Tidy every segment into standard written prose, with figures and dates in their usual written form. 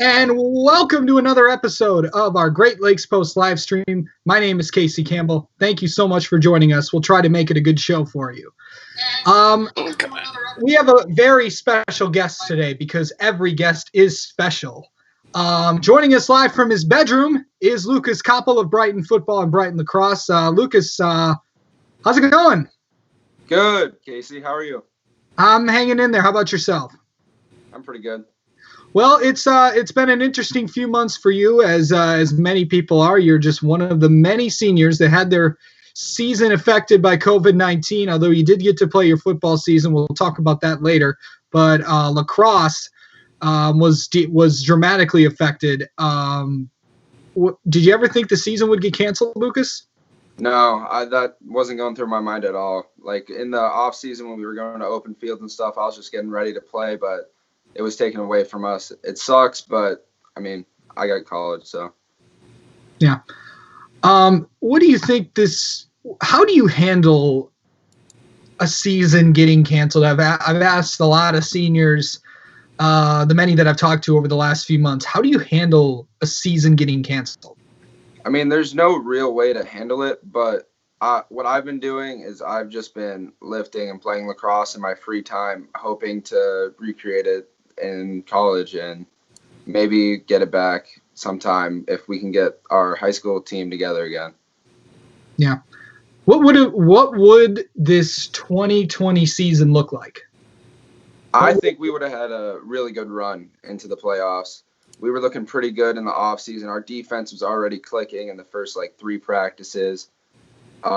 And welcome to another episode of our Great Lakes Post live stream. My name is Casey Campbell. Thank you so much for joining us. We'll try to make it a good show for you. We have a very special guest today because every guest is special. Joining us live from his bedroom is Lucas Copple of Brighton Football and Brighton Lacrosse. Lucas, how's it going? Good, Casey. How are you? I'm hanging in there. How about yourself? I'm pretty good. Well, it's been an interesting few months for you, as many people are. You're just one of the many seniors that had their season affected by COVID-19. Although you did get to play your football season, we'll talk about that later. But lacrosse was dramatically affected. Did you ever think the season would get canceled, Lucas? No, that wasn't going through my mind at all. Like in the off season when we were going to open fields and stuff, I was just getting ready to play, but it was taken away from us. It sucks, but I mean, I got college, so. Yeah. What do you think how do you handle a season getting canceled? I've asked a lot of seniors, the many that I've talked to over the last few months, how do you handle a season getting canceled? I mean, there's no real way to handle it, but what I've been doing is I've just been lifting and playing lacrosse in my free time, hoping to recreate it in college and maybe get it back sometime if we can get our high school team together again. Yeah. What would this 2020 season look like? I think we would have had a really good run into the playoffs. We were looking pretty good in the off season. Our defense was already clicking in the first 3 practices. We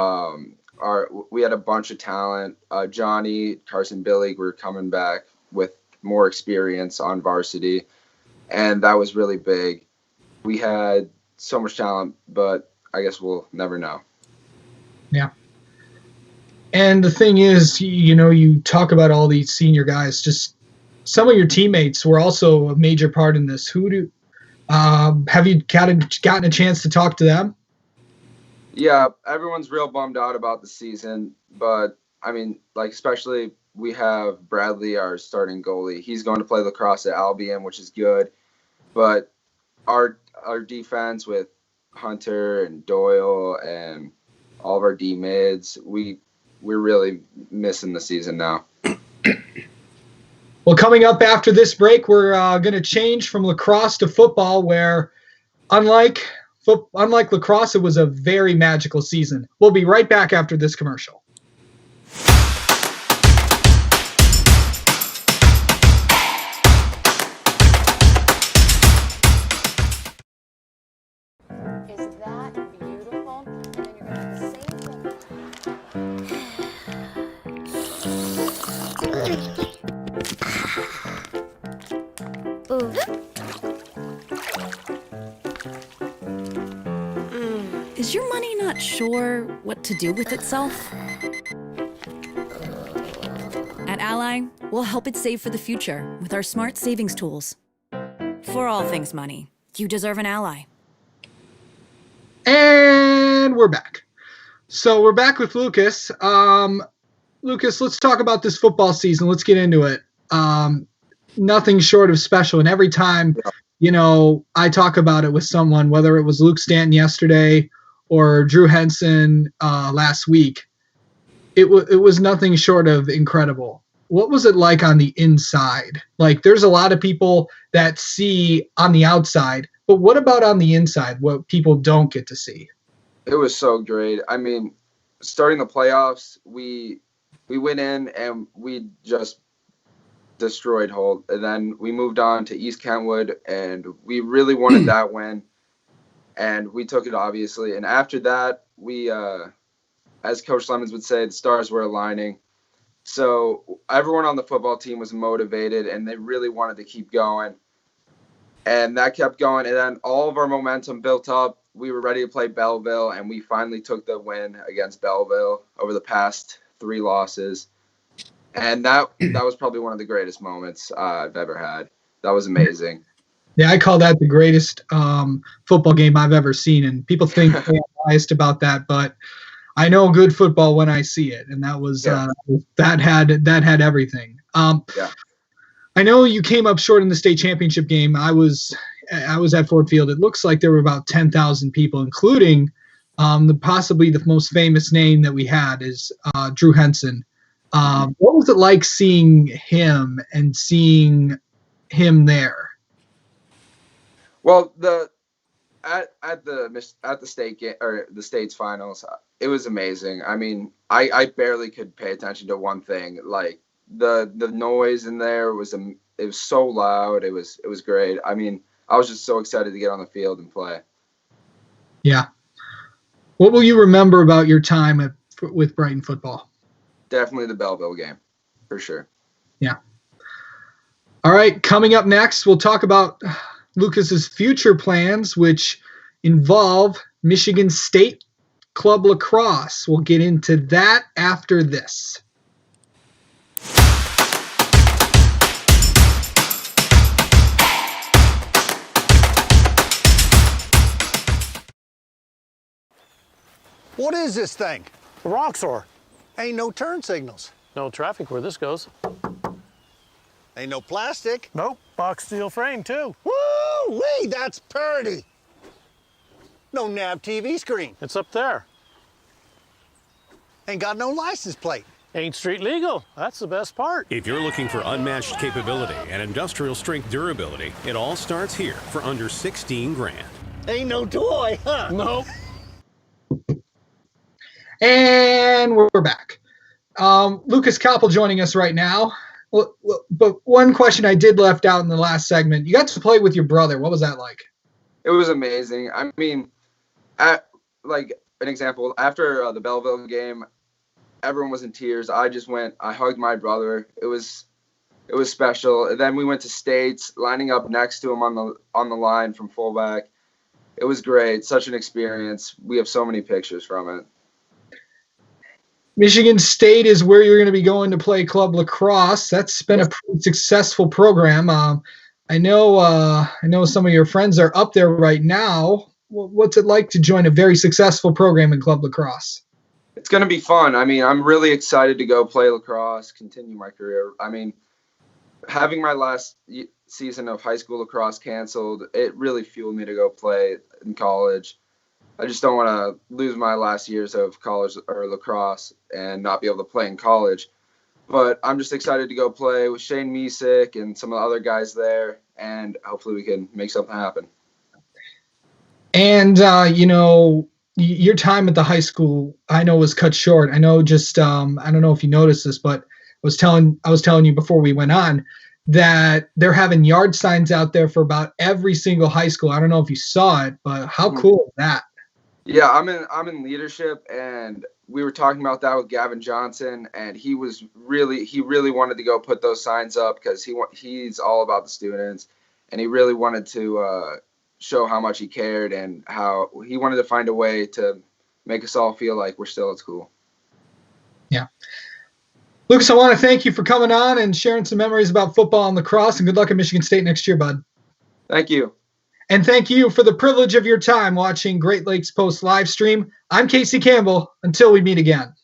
had a bunch of talent. Johnny, Carson, Billy were coming back with more experience on varsity, and that was really big. We had so much talent, but I guess we'll never know. Yeah. And the thing is, you talk about all these senior guys, just some of your teammates were also a major part in this. Have you gotten a chance to talk to them? Yeah, everyone's real bummed out about the season, but I mean, especially we have Bradley, our starting goalie. He's going to play lacrosse at Albion, which is good. But our defense with Hunter and Doyle and all of our D mids, we're really missing the season now. Well, coming up after this break, we're going to change from lacrosse to football, where unlike lacrosse, it was a very magical season. We'll be right back after this commercial. Is that beautiful? And then you're going to have the same Is your money not sure what to do with itself? At Ally, we'll help it save for the future with our smart savings tools. For all things money, you deserve an ally. And we're back. So we're back with Lucas. Lucas, let's talk about this football season. Let's get into it. Nothing short of special. And every time, I talk about it with someone, whether it was Luke Stanton yesterday or Drew Henson last week, it was nothing short of incredible. What was it like on the inside? There's a lot of people that see on the outside, but what about on the inside, what people don't get to see? It was so great. I mean, starting the playoffs, we went in and we just destroyed Holt. And then we moved on to East Kentwood, and we really wanted that win. And we took it, obviously. And after that, we, as Coach Lemons would say, the stars were aligning. So everyone on the football team was motivated, and they really wanted to keep going. And that kept going. And then all of our momentum built up. We were ready to play Belleville, and we finally took the win against Belleville over the past 3 losses. And that was probably one of the greatest moments I've ever had. That was amazing. Yeah, I call that the greatest football game I've ever seen. And people think I'm biased about that, but I know good football when I see it. And that was that had everything. I know you came up short in the state championship game. I was I was at Ford Field. It looks like there were about 10,000 people, including possibly the most famous name that we had is Drew Henson. What was it like seeing him and seeing him there? Well, at the state game or the state's finals, it was amazing. I mean, I barely could pay attention to one thing. Like the noise in there it was so loud. It was great. I mean, I was just so excited to get on the field and play. Yeah. What will you remember about your time with Brighton football? Definitely the Belleville game, for sure. Yeah. All right. Coming up next, we'll talk about Lucas's future plans, which involve Michigan State Club Lacrosse. We'll get into that after this. What is this thing? A Roxor. Ain't no turn signals. No traffic where this goes. Ain't no plastic. Nope. Box steel frame, too. Woo-wee, that's purty. No nav TV screen. It's up there. Ain't got no license plate. Ain't street legal. That's the best part. If you're looking for unmatched capability and industrial strength durability, it all starts here for under 16 grand. Ain't no toy, huh? Nope. And we're back. Lucas Copple joining us right now. But one question I did left out in the last segment. You got to play with your brother. What was that like? It was amazing. I mean, like an example, after the Belleville game, everyone was in tears. I hugged my brother. It was special. And then we went to States, lining up next to him on the line from fullback. It was great. Such an experience. We have so many pictures from it. Michigan State is where you're going to be going to play club lacrosse. That's been a pretty successful program. I know some of your friends are up there right now. What's it like to join a very successful program in club lacrosse? It's going to be fun. I mean, I'm really excited to go play lacrosse, continue my career. I mean, having my last season of high school lacrosse canceled, it really fueled me to go play in college. I just don't want to lose my last years of college or lacrosse and not be able to play in college. But I'm just excited to go play with Shane Misick and some of the other guys there, and hopefully we can make something happen. And, your time at the high school, I know, was cut short. I know just I don't know if you noticed this, but I was telling you before we went on that they're having yard signs out there for about every single high school. I don't know if you saw it, but how cool is that? Yeah, I'm in leadership, and we were talking about that with Gavin Johnson, and he really wanted to go put those signs up because he's all about the students, and he really wanted to show how much he cared and how he wanted to find a way to make us all feel like we're still at school. Yeah. Lucas, I want to thank you for coming on and sharing some memories about football and lacrosse, and good luck at Michigan State next year, bud. Thank you. And thank you for the privilege of your time watching Great Lakes Post live stream. I'm Casey Campbell. Until we meet again.